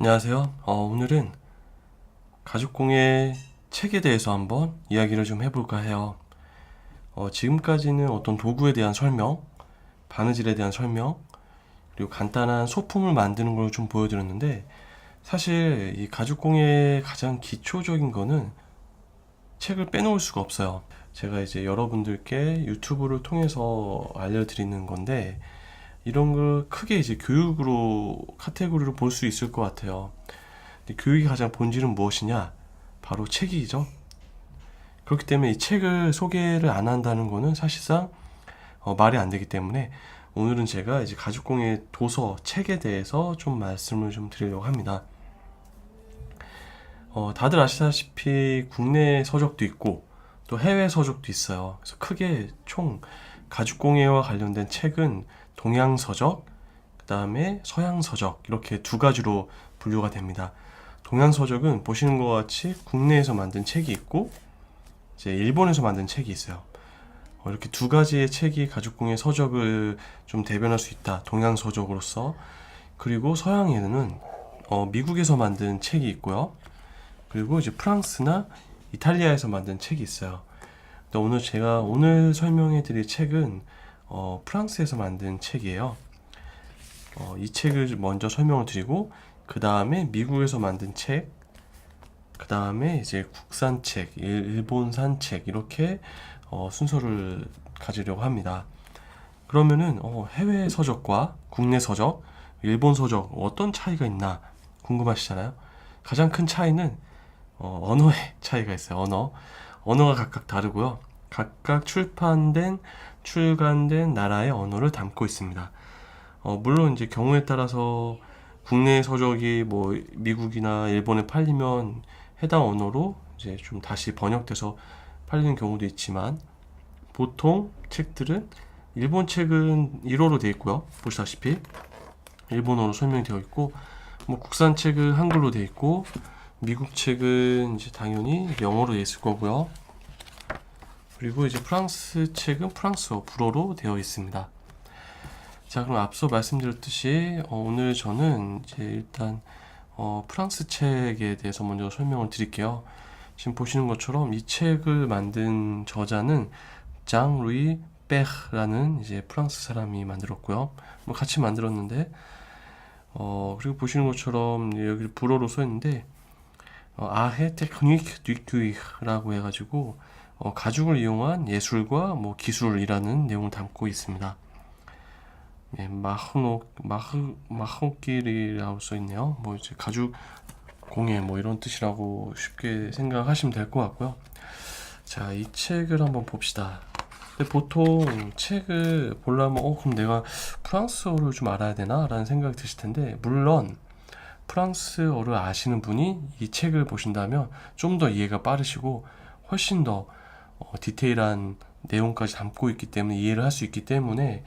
안녕하세요. 오늘은 가죽공예 책에 대해서 한번 이야기를 좀 해볼까 해요. 지금까지는 어떤 도구에 대한 설명, 바느질에 대한 설명, 그리고 간단한 소품을 만드는 걸 좀 보여드렸는데, 사실 이 가죽공예의 가장 기초적인 거는 책을 빼놓을 수가 없어요. 제가 이제 여러분들께 유튜브를 통해서 알려드리는 건데, 이런 걸 크게 이제 교육으로 카테고리로 볼 수 있을 것 같아요. 근데 교육의 가장 본질은 무엇이냐? 바로 책이죠. 그렇기 때문에 이 책을 소개를 안 한다는 거는 사실상 말이 안 되기 때문에 오늘은 제가 이제 가죽공예 도서 책에 대해서 좀 말씀을 좀 드리려고 합니다. 다들 아시다시피 국내 서적도 있고 또 해외 서적도 있어요. 그래서 크게 총 가죽공예와 관련된 책은 동양 서적, 그 다음에 서양 서적 이렇게 두 가지로 분류가 됩니다. 동양 서적은 보시는 것 같이 국내에서 만든 책이 있고 이제 일본에서 만든 책이 있어요. 이렇게 두 가지의 책이 가죽공예 서적을 좀 대변할 수 있다. 동양 서적으로서. 그리고 서양에는 미국에서 만든 책이 있고요. 그리고 이제 프랑스나 이탈리아에서 만든 책이 있어요. 근데 오늘 제가 오늘 설명해 드릴 책은 프랑스에서 만든 책이에요. 이 책을 먼저 설명을 드리고 그 다음에 미국에서 만든 책, 그 다음에 이제 국산 책, 일본산 책 이렇게 순서를 가지려고 합니다. 그러면은 해외 서적과 국내 서적, 일본 서적 어떤 차이가 있나 궁금하시잖아요. 가장 큰 차이는 언어의 차이가 있어요. 언어가 각각 다르고요. 각각 출간된 나라의 언어를 담고 있습니다. 물론 이제 경우에 따라서 국내 서적이 뭐 미국이나 일본에 팔리면 해당 언어로 이제 좀 다시 번역돼서 팔리는 경우도 있지만 보통 책들은 일본 책은 일어로 되어 있고요. 보시다시피 일본어로 설명이 되어 있고 뭐 국산 책은 한글로 되어 있고 미국 책은 이제 당연히 영어로 되어 있을 거고요. 그리고 이제 프랑스 책은 프랑스어 불어로 되어 있습니다. 자, 그럼 앞서 말씀드렸듯이 오늘 저는 이제 일단 프랑스 책에 대해서 먼저 설명을 드릴게요. 지금 보시는 것처럼 이 책을 만든 저자는 장 루이 베흐라는 이제 프랑스 사람이 만들었고요. 뭐 같이 만들었는데 그리고 보시는 것처럼 여기 불어로 써 있는데 아헤 테크닉 듀이라고 해가지고 가죽을 이용한 예술과 뭐 기술이라는 내용을 담고 있습니다. 예, 마흐길이라고 써 있네요. 뭐 이제 가죽 공예 뭐 이런 뜻이라고 쉽게 생각하시면 될 것 같고요. 자, 이 책을 한번 봅시다. 근데 보통 책을 보려면 그럼 내가 프랑스어를 좀 알아야 되나? 라는 생각이 드실 텐데 물론 프랑스어를 아시는 분이 이 책을 보신다면 좀 더 이해가 빠르시고 훨씬 더 디테일한 내용까지 담고 있기 때문에 이해를 할 수 있기 때문에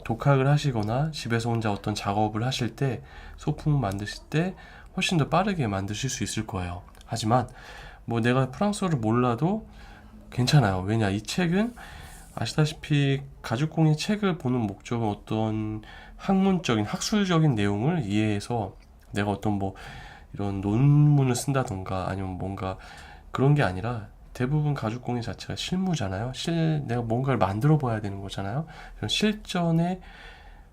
독학을 하시거나 집에서 혼자 어떤 작업을 하실 때 소품을 만드실 때 훨씬 더 빠르게 만드실 수 있을 거예요. 하지만 뭐 내가 프랑스어를 몰라도 괜찮아요. 왜냐, 이 책은 아시다시피 가죽공예 책을 보는 목적은 어떤 학문적인 학술적인 내용을 이해해서 내가 어떤 뭐 이런 논문을 쓴다던가 아니면 뭔가 그런 게 아니라 대부분 가죽공예 자체가 실무잖아요. 내가 뭔가를 만들어 봐야 되는 거잖아요. 그런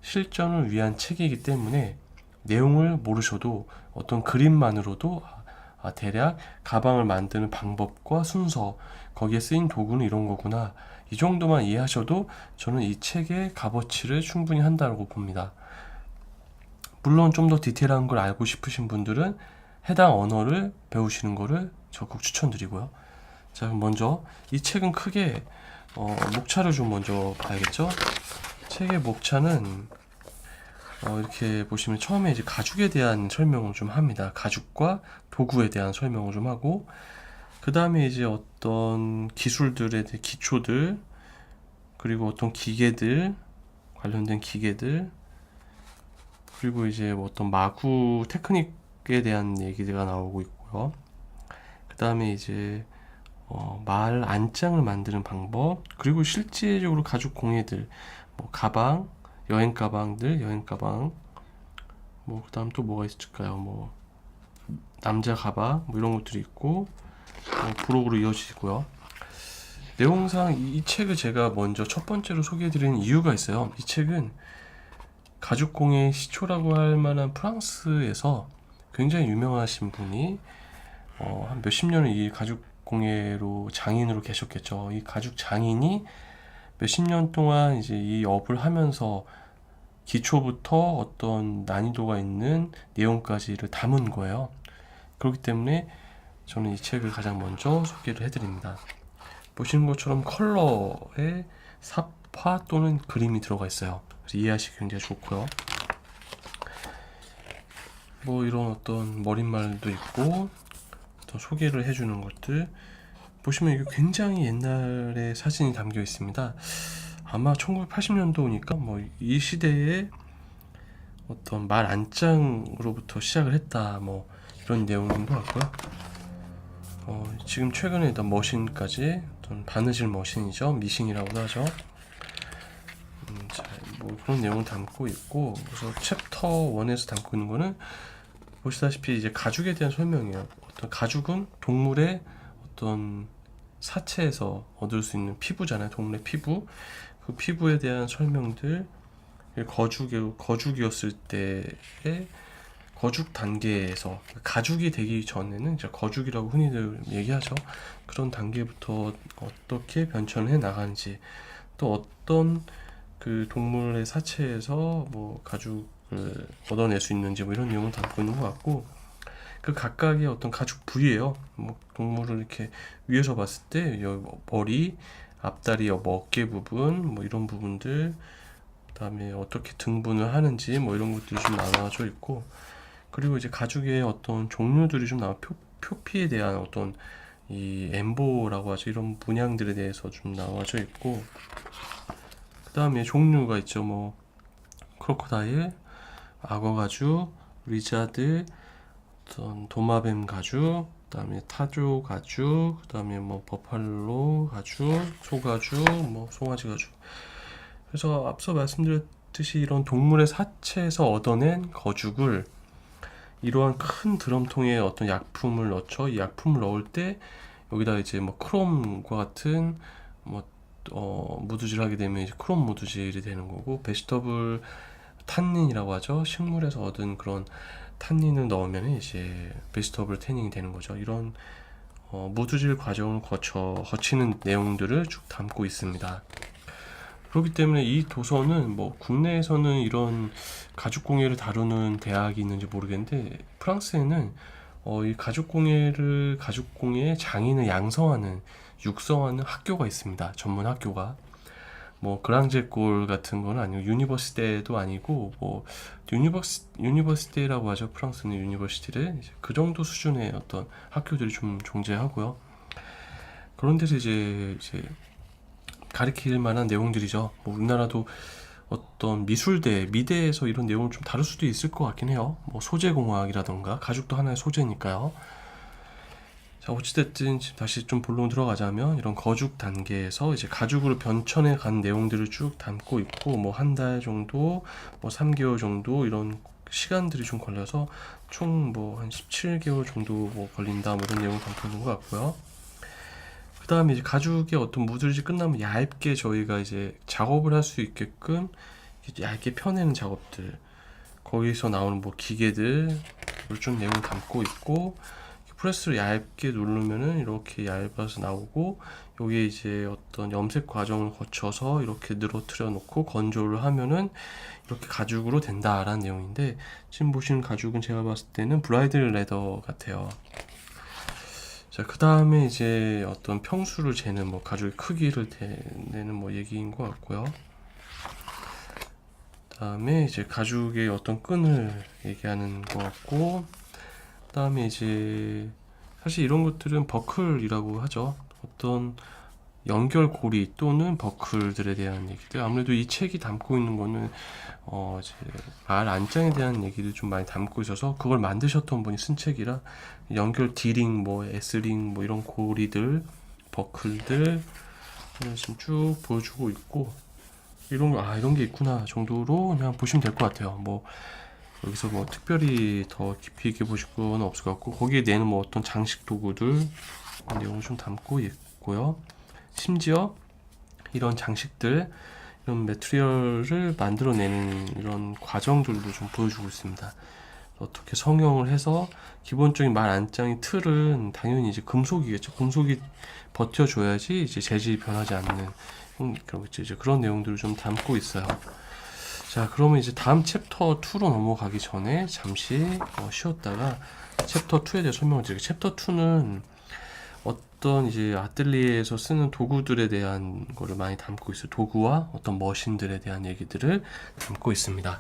실전을 위한 책이기 때문에 내용을 모르셔도 어떤 그림만으로도 대략 가방을 만드는 방법과 순서, 거기에 쓰인 도구는 이런 거구나. 이 정도만 이해하셔도 저는 이 책의 값어치를 충분히 한다고 봅니다. 물론 좀 더 디테일한 걸 알고 싶으신 분들은 해당 언어를 배우시는 거를 적극 추천드리고요. 자, 그럼 먼저 이 책은 크게 목차를 좀 먼저 봐야겠죠? 책의 목차는 이렇게 보시면 처음에 이제 가죽에 대한 설명을 좀 합니다. 가죽과 도구에 대한 설명을 좀 하고 그 다음에 이제 어떤 기술들에 대해 기초들 그리고 어떤 기계들 관련된 기계들 그리고 이제 뭐 어떤 마구 테크닉에 대한 얘기가 나오고 있고요. 그 다음에 이제 말 안장을 만드는 방법 그리고 실제적으로 가죽 공예들 뭐 가방 여행 가방 뭐 그다음 또 뭐가 있을까요? 뭐 남자 가방 뭐 이런 것들이 있고 부록으로 이어지고요. 내용상 이 책을 제가 먼저 첫 번째로 소개해드리는 이유가 있어요. 이 책은 가죽공예의 시초라고 할 만한 프랑스에서 굉장히 유명하신 분이 한 몇십 년을 이 가죽공예로 장인으로 계셨겠죠. 이 가죽 장인이 몇십 년 동안 이제 이 업을 하면서 기초부터 어떤 난이도가 있는 내용까지를 담은 거예요. 그렇기 때문에 저는 이 책을 가장 먼저 소개를 해드립니다. 보시는 것처럼 컬러에 삽화 또는 그림이 들어가 있어요. 그래서 이해하시기 굉장히 좋고요. 뭐 이런 어떤 머릿말도 있고 어떤 소개를 해주는 것들 보시면 이게 굉장히 옛날의 사진이 담겨 있습니다. 아마 1980년도니까 뭐 이 시대에 어떤 말 안장으로부터 시작을 했다 뭐 이런 내용인 것 같고요. 지금 최근에 일단 머신까지 어떤 바느질 머신이죠. 미싱이라고도 하죠. 자, 뭐 그런 내용을 담고 있고 그래서 챕터 1에서 담고 있는 거는 보시다시피 이제 가죽에 대한 설명이에요. 어떤 가죽은 동물의 어떤 사체에서 얻을 수 있는 피부잖아요. 동물의 피부. 그 피부에 대한 설명들, 거죽이었을 때의 거죽 단계에서 가죽이 되기 전에는 이제 거죽이라고 흔히들 얘기하죠. 그런 단계부터 어떻게 변천을 해 나가는지, 또 어떤 그 동물의 사체에서 뭐 가죽을 얻어낼 수 있는지 뭐 이런 내용을 담고 있는 것 같고, 그 각각의 어떤 가죽 부위예요. 뭐 동물을 이렇게 위에서 봤을 때 머리, 앞다리, 어깨 부분, 뭐 이런 부분들, 그다음에 어떻게 등분을 하는지 뭐 이런 것들이 좀 나눠져 있고, 그리고 이제 가죽의 어떤 종류들이 좀 나와 표피에 대한 어떤 이 엠보라고 하죠. 이런 문양들에 대해서 좀 나와져 있고, 그다음에 종류가 있죠. 뭐 크로커다일, 악어 가죽, 리자드, 어떤 도마뱀 가죽, 그다음에 타조 가죽, 그다음에 뭐 버팔로 가죽, 소 가죽, 뭐 송아지 가죽. 그래서 앞서 말씀드렸듯이 이런 동물의 사체에서 얻어낸 거죽을 이러한 큰 드럼통에 어떤 약품을 넣죠. 이 약품을 넣을 때 여기다 이제 뭐 크롬과 같은 뭐 무드질을 하게 되면 이제 크롬 무드질이 되는 거고, 베지터블 탄닌이라고 하죠. 식물에서 얻은 그런 탄닌을 넣으면 이제 베지터블 태닝이 되는 거죠. 이런 무드질 과정을 거치는 내용들을 쭉 담고 있습니다. 그렇기 때문에 이 도서는 뭐 국내에서는 이런 가죽공예를 다루는 대학이 있는지 모르겠는데, 프랑스에는 이 가죽공예 장인을 양성하는 육성하는 학교가 있습니다. 전문 학교가. 뭐 그랑제골 같은 건 아니고 유니버시테도 아니고 뭐 유니버시테라고 하죠. 프랑스는 유니버시티를 이제 그 정도 수준의 어떤 학교들이 좀 존재하고요. 그런 데서 이제 가르칠 만한 내용들이죠. 뭐 우리나라도 어떤 미대에서 이런 내용을 좀 다룰 수도 있을 것 같긴 해요. 뭐 소재공학이라던가 가죽도 하나의 소재니까요. 자, 어찌됐든 다시 좀 본론 들어가자면 이런 거죽 단계에서 이제 가죽으로 변천해 간 내용들을 쭉 담고 있고, 뭐 한 달 정도, 뭐 3개월 정도 이런 시간들이 좀 걸려서 총 뭐 한 17개월 정도 뭐 걸린다 뭐 이런 내용을 담고 있는 것 같고요. 그 다음에 이제 가죽의 어떤 무드질이 끝나면 얇게 저희가 이제 작업을 할 수 있게끔 얇게 펴내는 작업들, 거기서 나오는 뭐 기계들 좀 내용 담고 있고, 프레스를 얇게 누르면은 이렇게 얇아서 나오고, 여기에 이제 어떤 염색 과정을 거쳐서 이렇게 늘어뜨려 놓고 건조를 하면은 이렇게 가죽으로 된다라는 내용인데, 지금 보시는 가죽은 제가 봤을 때는 브라이덜 레더 같아요. 자, 그 다음에 이제 어떤 평수를 재는 뭐 가죽의 크기를 내는 뭐 얘기인 것 같고요. 다음에 이제 가죽의 어떤 끈을 얘기하는 것 같고, 그 다음에 이제 사실 이런 것들은 버클이라고 하죠. 어떤 연결고리 또는 버클들에 대한 얘기들. 아무래도 이 책이 담고 있는 거는 이제 말 안장에 대한 얘기를 좀 많이 담고 있어서 그걸 만드셨던 분이 쓴 책이라, 연결 D링, 뭐 S링, 뭐 이런 고리들, 버클들 지금 쭉 보여주고 있고, 이런 게 있구나 정도로 그냥 보시면 될 것 같아요. 뭐 여기서 뭐 특별히 더 깊이 있게 보실 건 없을 것 같고, 거기에 내는 뭐 어떤 장식 도구들 내용을 좀 담고 있고요. 심지어 이런 장식들, 이런 매트리얼을 만들어내는 이런 과정들도 좀 보여주고 있습니다. 어떻게 성형을 해서 기본적인 말 안장의 틀은 당연히 이제 금속이겠죠. 금속이 버텨줘야지 이제 재질이 변하지 않는 그렇겠죠. 이제 그런 내용들을 좀 담고 있어요. 자, 그러면 이제 다음 챕터 2로 넘어가기 전에 잠시 쉬었다가 챕터 2에 대해 설명을 드릴게요. 챕터 2는 어떤 이제 아뜰리에에서 쓰는 도구들에 대한 거를 많이 담고 있어요. 도구와 어떤 머신들에 대한 얘기들을 담고 있습니다.